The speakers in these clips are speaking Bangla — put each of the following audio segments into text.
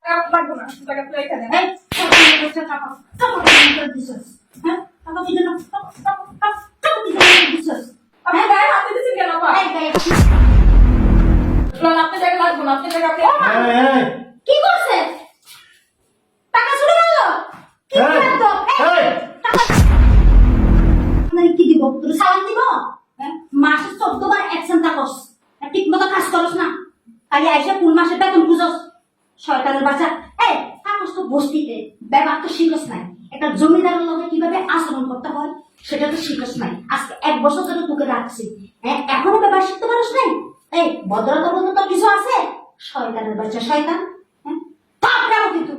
লাগবো না, টাকা তুই রেখে দেন। এই টাকা দিছস হ্যাঁ টাকা দিলে না টাকা দিলে দিছস আপনি গায়ে হাত দিতেছেন কেন আপা? এই গায়ে বলেন, আপনার টাকা লাগবো না, আপনার টাকা আপনি কি করছে টাকা চুরি করলো কি এই, করলো এই। টাকা মানে কি দিব তোর সালাম দিব হ্যাঁ মাসে 14 বার অ্যাকশন থাকস ঠিক মতো কাজ করস না খালি আইসা কোন মাসে বেতন বুঝস শয়তানের বাচ্চা এই থাকস তো বস্তিতে ব্যবহার তো শিখস নাই একটা জমিদারের লগে কিভাবে আচরণ করতে হয় সেটা তো শিখস নাই আজকে 1 বছর ধরে তোকে রাখছি হ্যাঁ এখনো ব্যবহার শিখতে পারস নাই এই ভদ্রতা বলতে তো কিছু আছে শয়তানের বাচ্চা শয়তান হ্যাঁ থাকরাও কিন্তু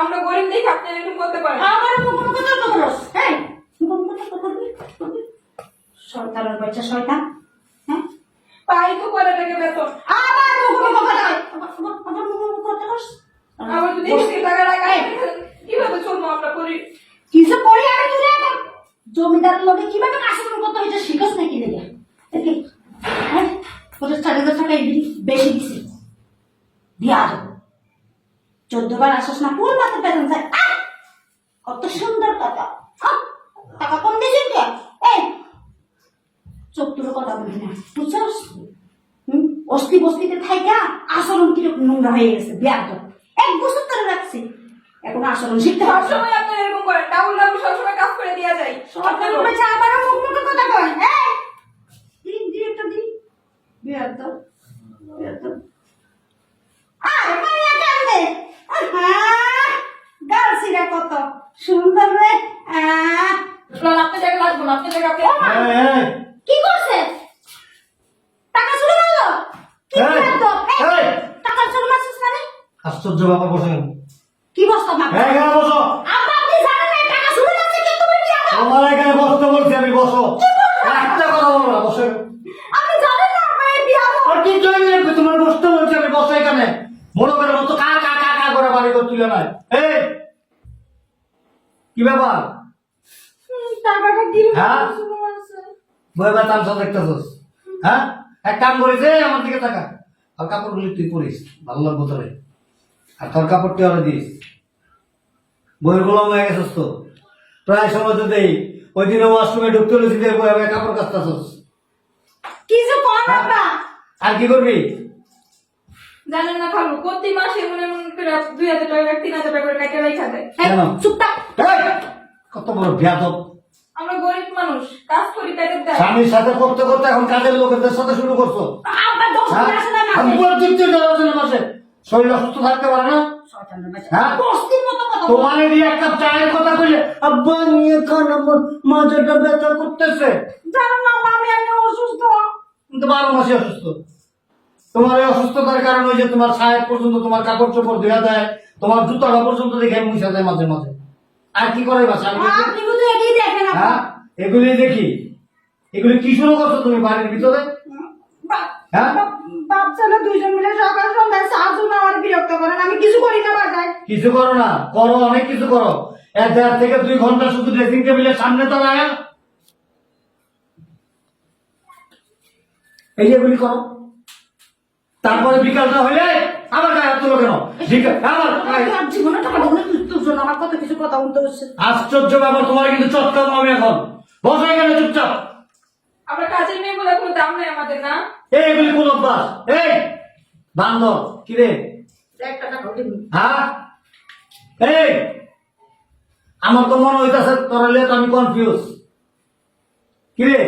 আমরা গরিব দেখে আপনি এরকম করতে পারেন। আমার মুখে মুখে তর্ক করস হ্যাঁ মুখে মুখে তর্ক করবি শয়তানের বাচ্চা শয়তান হ্যাঁ পাই তো করে টাকা বেতন, আবার মুখে মুখে কথা কয় আবার মুখে মুখে কথা কস আবার যদি বেশি টাকা লাগাই কিভাবে চলবো আমরা করি? কিছু পড়ি আমি তুই এখন জমিদারের লগে কিভাবে আচরণ করতে হয় এটা শিখস নাকি লেগে দেখি হ্যাঁ 50,000 টাকা বেশি দিছি দিয়া 14 বার আসস না কোন মাত্র বেতন চাই কত সুন্দর কথা টাকা কম দিয়েছেন কে এই চোখ তুলে কথা বলি না বুঝছস অস্থি বস্তিতে থাইকা আচরণ কিরকম নোংরা হয়ে গেছে বিয়ার তো 1 বছর ধরে রাখছি এখন আচরণ শিখতে পারছো সবসময় আপনি এরকম করেন, ডাবল ডাবল সবসময় কাজ করে দেওয়া যায়। আপনার বাচ্চা আবার মুখ মুখে কথা কয় হ্যাঁ দিন দিন একটা দিন বিয়ার তো আরে মাইয়া কান্দে গালসিরা কত সুন্দর রে বলেন, আপনার টাকা লাগবো না, আপনার টাকা আপনি কি করছে টাকা চুরি করলো কি করলো এই। টাকা চুরি মারছিস মানে আশ্চর্য ব্যাপার বসেন কি বস্তা মা এখানে বসো আপা আপনি জানেন না টাকা চুরি মারছে কে তুমি কি জানো তোমার এখানে বসতে বলছি আমি বসো একটা কথা বলবো না বসে আপনি জানেন না আপনি বিয়া আর কি জন্য তোমার বসতে বলছি আমি বসো এখানে মনে করে মতো কা কা কা কা করে বাড়ি করে তুলে নাই এই কি ব্যাপার টাকাটা কি হ্যাঁ? চুরি মারছে? বই বা তামসা দেখতেছস হ্যাঁ এক কাম করিস আমার দিকে তাকা আর কাপড়গুলি তুই পরিস ভালো লাগবো তোরে আর তোর কাপড় তুই আরো দিস বইয়ের গোলাম হয়ে গেছিস তো প্রায় সময় তো দেই ওই দিনে ওয়াশরুমে ঢুকতে হলে দিয়ে বই হবে কাপড় কাচতেছস কিছু কর না আর কি করবি জানেন না খালু, প্রতি মাসে মনে মনে করে 2,000 টাকা 3,000 টাকা করে কাটে রাখা দেয়। কেন? চুপ থাক এই, কত বড় বিয়াদব আমরা গরিব মানুষ, কাজ করি পেটের দেয়। স্বামীর সাথে করতে করতে এখন কাজের লোকেদের সাথে শুরু করছো আব্বা দোষ হ্যাঁ? করে আসে না আমি মাঝে পুরো তৃপ্তি দেওয়ার মাসে শরীর অসুস্থ থাকতে পারে না শয়তানের বাচ্চা হ্যাঁ? বস্তির মতো কথা বলে। তোমার দিয়ে একটা চায়ের কথা কইলে আব্বা নিয়ে খান আমার মাথাটা ব্যথা করতেছে জানো না মা, আমি অসুস্থ কিন্তু 12 মাসে অসুস্থ তোমার এই অসুস্থতার কারণে ওই যে তোমার সাহেব পর্যন্ত তোমার কাপড় চোপড় ধুয়া দেয় তোমার জুতাটা পর্যন্ত দেখে মুছা দেয় মাঝে মাঝে আর কি করে বাসা আপনি শুধু এটাই দেখেন আপা। হ্যাঁ এগুলি দেখি এগুলি কি শুরু করছো তুমি বাড়ির ভিতরে হ্যাঁ বাপ ছেলে দুইজন মিলে সকাল সন্ধ্যায় সাহায্য না আমার বিরক্ত করেন আমি কিছু করি না বাসায় কিছু করো না করো অনেক কিছু করো 1.5 থেকে 2 ঘন্টা শুধু ড্রেসিং টেবিলের সামনে তো না এই যেগুলি করো তারপরে বিকালটা হলে আবার গায়ে হাত তুলো কেন আর জীবনে টাকা দেবো তোর জন্য আমার কত কিছু কথা বলতে হচ্ছে আশ্চর্য ব্যাপার তোমার কিন্তু চটকাম আমি এখন বসে এখানে চুপচাপ আমরা কাজের মেয়ে বলে কোনো দাম নাই আমাদের, না? এইগুলি কোন অভ্যাস এই বান্দর কি রে একটা টাকা দিবি হ্যাঁ এই আমার তো মনে হইতাছে তোর লিয়ে তো আমি কনফিউজ কি রে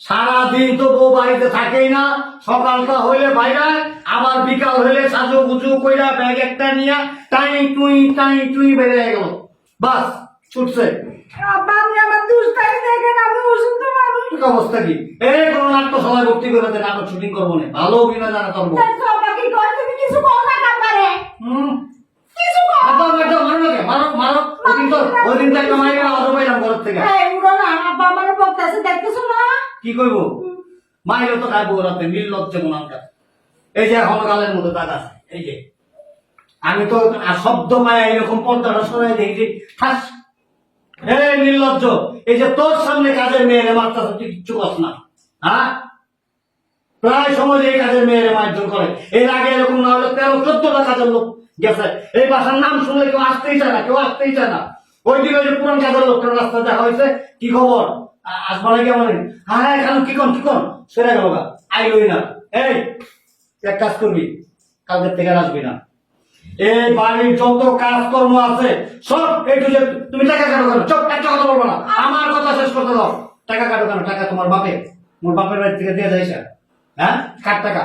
সারাদিন তো বউ বাড়িতে থাকেই না সকালটা হইলে বাইরে আবার বিকাল হইলে সাজু গুজু কইরা ব্যাগ একটা নিয়ে টাই টুই বেড়ে গেল বাস ছুটছে আব্বা আপনি আমার দুষ্টাই দেখেন আমি অসুস্থ মানুষ কি অবস্থা কি এই কোন নাট্য সবাই ভর্তি করে দে নাটক শুটিং করবো না ভালো অভিনয় জানা তোর বউ দেখো আমাকে কর তুমি কিছু কর না কাপারে হুম কিছু কর আব্বা বেটা মারো না কে মারো ওই দিন তো একটা মাইরা আওয়াজ পাইলাম ঘর থেকে এই উড়ো না আব্বা আমার বলতেছে দেখতেছো না কি কইবো মাইরে তো খাইবো রাতে নির্লজ্জ মনানকা এই যে এখন গালের মধ্যে দাগ আছে এই যে আমি তো শব্দ মায়া এরকম পর্দাটা সরাই দেখি ঠাস এই নির্লজ্জ এই যে তোর সামনে কাজের মেয়েরে মারতাছ তুই কিচ্ছু কস না হ্যাঁ প্রায় সময় এই কাজের মেয়ের মারধর করে। এর আগে এরকম না হলে 13-14টা কাজের লোক গেছে। এই বাসার নাম শুনলে কেউ আসতেই চায় না, কেউ আসতেই চায় না। ওই দিকে ওই যে পুরান কাজের লোকটা রাস্তা দেখা হয়েছে, কি খবর আসবা নাকি আমার? হ্যাঁ এখন কি কন সেরে গেল গা, আইলই না। এই এক কাজ করবি, কাজের থেকে আর আসবি না। এই বাড়ির যত কাজকর্ম আছে সব একটু যে তুমি টাকা কাটো কেন? চোখ একটা কথা বলবো না, আমার কথা শেষ করতে দাও। টাকা কাটো কেন? টাকা তোমার বাপে, মোর বাপের বাড়ি থেকে দিয়ে যাইছে। হ্যাঁ কার টাকা?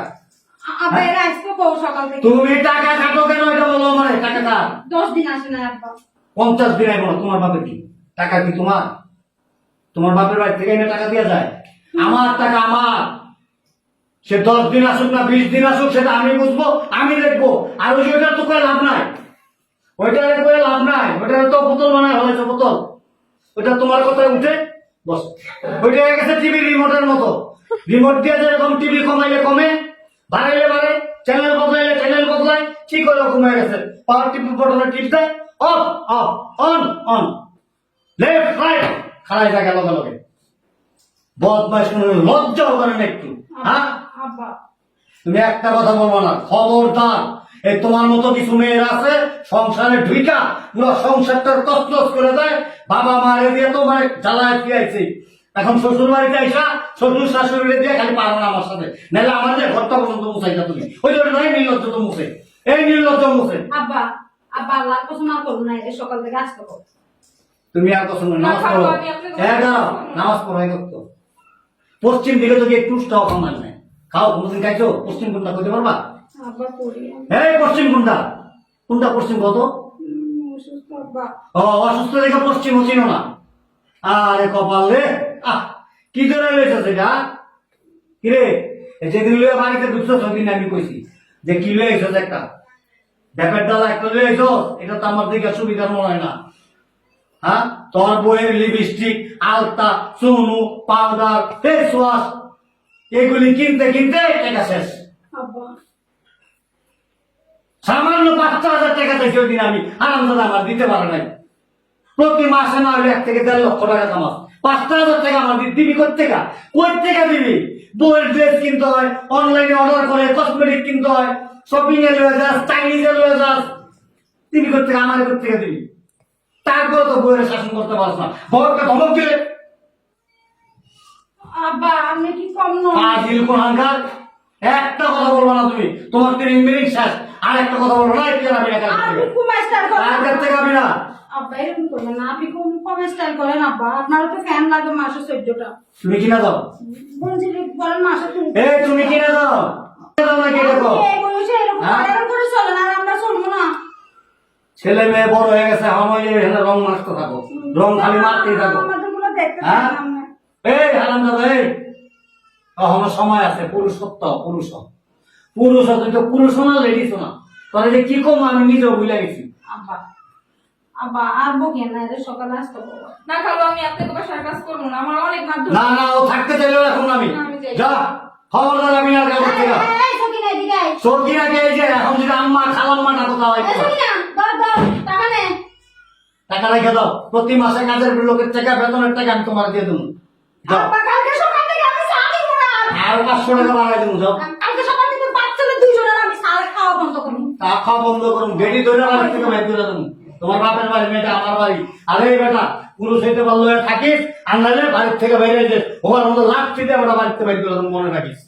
আব্বা এরা আসবে কও সকাল থেকে? তুমি টাকা কাটো কেন এটা বলো আমারে। টাকা কার? 10 দিন আসে না আব্বা। 50 দিন আইব না। তোমার বাপের কি টাকা? কি তোমার? তোমার বাপের বাড়ি থেকে এনে টাকা দিয়ে যায়? আমার টাকা আমার। সে 10 দিন আসুক না 20 দিন আসুক সেটা আমি বুঝবো, আমি দেখবো। আর ওই যে ওইটা তো করে লাভ নাই, ওইটা করে লাভ নাই। ওইটা তো বোতল বানায় হয়েছে, বোতল। ওইটা তোমার কথায় উঠে বস। ওইটা হয়ে গেছে টিভি রিমোটের মতো। রিমোট দিয়ে যেরকম টিভি কমাইলে কমে, বাড়াইলে বাড়ে, চ্যানেল বদলাইলে চ্যানেল বদলায়, ঠিক ওরকম হয়ে গেছে। পাওয়ার টিপি বটনে টিপ দেয়, off off, on on, left right, খাড়াই থাকে লগে লগে। বদমাইশ কোনো লজ্জাও করে না একটু? হ্যাঁ আব্বা তুমি একটা কথা বলবো না, খবরদার। এই তোমার মতো কিছু মেয়ের আছে সংসারে ঢুইকা পুরো সংসারটার তছনছ করে দেয়। বাবা মারে দিয়ে তো মানে জ্বালায় ফিরাইছে। এখন শ্বশুর বাড়িতে আইসা শ্বশুর শাশুড়ি দিয়ে খালি পারো না আমার সাথে, নাহলে আমার যে ঘরটা পর্যন্ত মুছাইছা তুমি। ওই জন্য নয় নির্লজ্জ তো মুছে, এই নির্লজ্জ মুছে। আব্বা আব্বা আল্লাহ কসম না করুন না, এটা সকাল থেকে আসতে হবে। তুমি আর কথা শুনো, নামাজ না, পড়ো। আমি আপনাকে হ্যাঁ দাঁড়াও, নামাজ পড়ো। এই করতো পশ্চিম দিকে তো একটু উষ্টাও খামার নেই। খাও, কোনদিন খাইছো? পশ্চিম কোনটা কইতে পারবা? আব্বা পড়ি এই পশ্চিম কোনটা? কোনটা পশ্চিম কত? অসুস্থ আব্বা। ও অসুস্থ দেখে পশ্চিম চিনো না? আরে কপাল রে, কি ধরে রয়েছে সেটা? কিরে যেদিন লইয়া বাড়িতে ঢুকছো সেদিন আমি কইছি যে কি লয়ে এসেছ একটা ব্যাপার ডালা একটা লয়ে এসো। এটা তো আমার দিকে সুবিধার মনে হয় না। হ্যাঁ তোর বইয়ের লিপস্টিক, আলতা, চুনু, পাউডার, ফেস ওয়াশ এগুলি কিনতে কিনতে টাকা শেষ। আব্বা সামান্য 5,000 টাকা চাইছি ওই দিন আমি, আনন্দ আমার দিতে পারে নাই। প্রতি মাসে না হলে 1 থেকে 1.5 লক্ষ টাকা কামাস, 5,000 টাকা আমার দিবি কোথেকে? কই থেকে দিবি? বইয়ের ড্রেস কিনতে হয়, অনলাইনে অর্ডার করে কসমেটিক কিনতে হয়, শপিং এ লয়ে যাস, চাইনিজে লয়ে যাস, দিবি কোথেকে? আমার কোথেকে দিবি? তারপরে তো বইয়ের শাসন করতে পারছ না, বউকে ধমক দিলে। আব্বা আপনি কি কম নন? ফাজিল কোনহাঙ্কার, একটা কথা বলবো না তুমি। তোমার 3 মিনিট শেষ, আর একটা কথা বলবো না। এটা আমি একা আপনি খুব স্টাইল করেন। আর কাছ থেকে আমি না। আব্বা এরকম করবেন না, আপনি খুব কম স্টাইল করেন আব্বা। আপনারও তো ফ্যান লাগে মাসে 14টা। তুমি কিনা দাও। বলছি বলেন মাসে এ তুমি কিনা দাও, দাও না কে দেখো। এই বয়সে এরকম হ্যাঁ? এরকম করে চলেন আর আমরা চলবো না। ছেলে মেয়ে বড় হয়ে গেছে, আমার এখানে রং মারতে থাকো, রং খালি মারতেই থাকো। আমাদের গুলো দেখতে হ্যাঁ? পারেন আপনি। এই হারাম দাদা, এই এখনো সময় আছে। পুরুষত্ব, পুরুষ পুরুষ তুই তো পুরুষ না, লেডিস না। তোরা যে কি কম আমি নিজেও ভুলে গেছি। আব্বা আব্বা আর বকেন না, এটা সকালে আসতে বলবো। না খালো, আমি আপনাকে বাসার কাজ করবো না, আমার অনেক মাধ্যম। না না, ও থাকতে চাইলেও এখন আমি না, আমি যাই। যা খবরদার, আমি আর কাপড় থেকে এই সকিনা এদিকে আয়। সবজি আগে এই যে এখন যদি আম্মা খালাম্মা না কোথাও এই সকিনা দাও দাও টাকা নে। টাকা রেখে দাও। প্রতি মাসে কাজের লোকের টাকা, বেতনের টাকা আমি তোমার দিয়ে দেবো। যাও, আব্বা কালকে সকাল থেকে আমি চা দিব না। আর 500 টাকা বাড়াই দেবো। যাও, কালকে সকাল থেকে বাচ্চাদের দুইজনের আমি চা খাওয়া বন্ধ করব। তা খাওয়া বন্ধ করুন, বেটি ধরে বাড়ি থেকে বাইর করে দেবো। তোমার বাপের বাড়ি, মেয়েটা আমার বাড়ি। আরে বেটা, পুরুষ হইতে পারলো থাকিস, আর নাহলে বাড়ির থেকে বাইরে যে ওর মতো লাভ চিতে আমরা বাড়িতে বাইর করে দেবো, মনে রাখিস।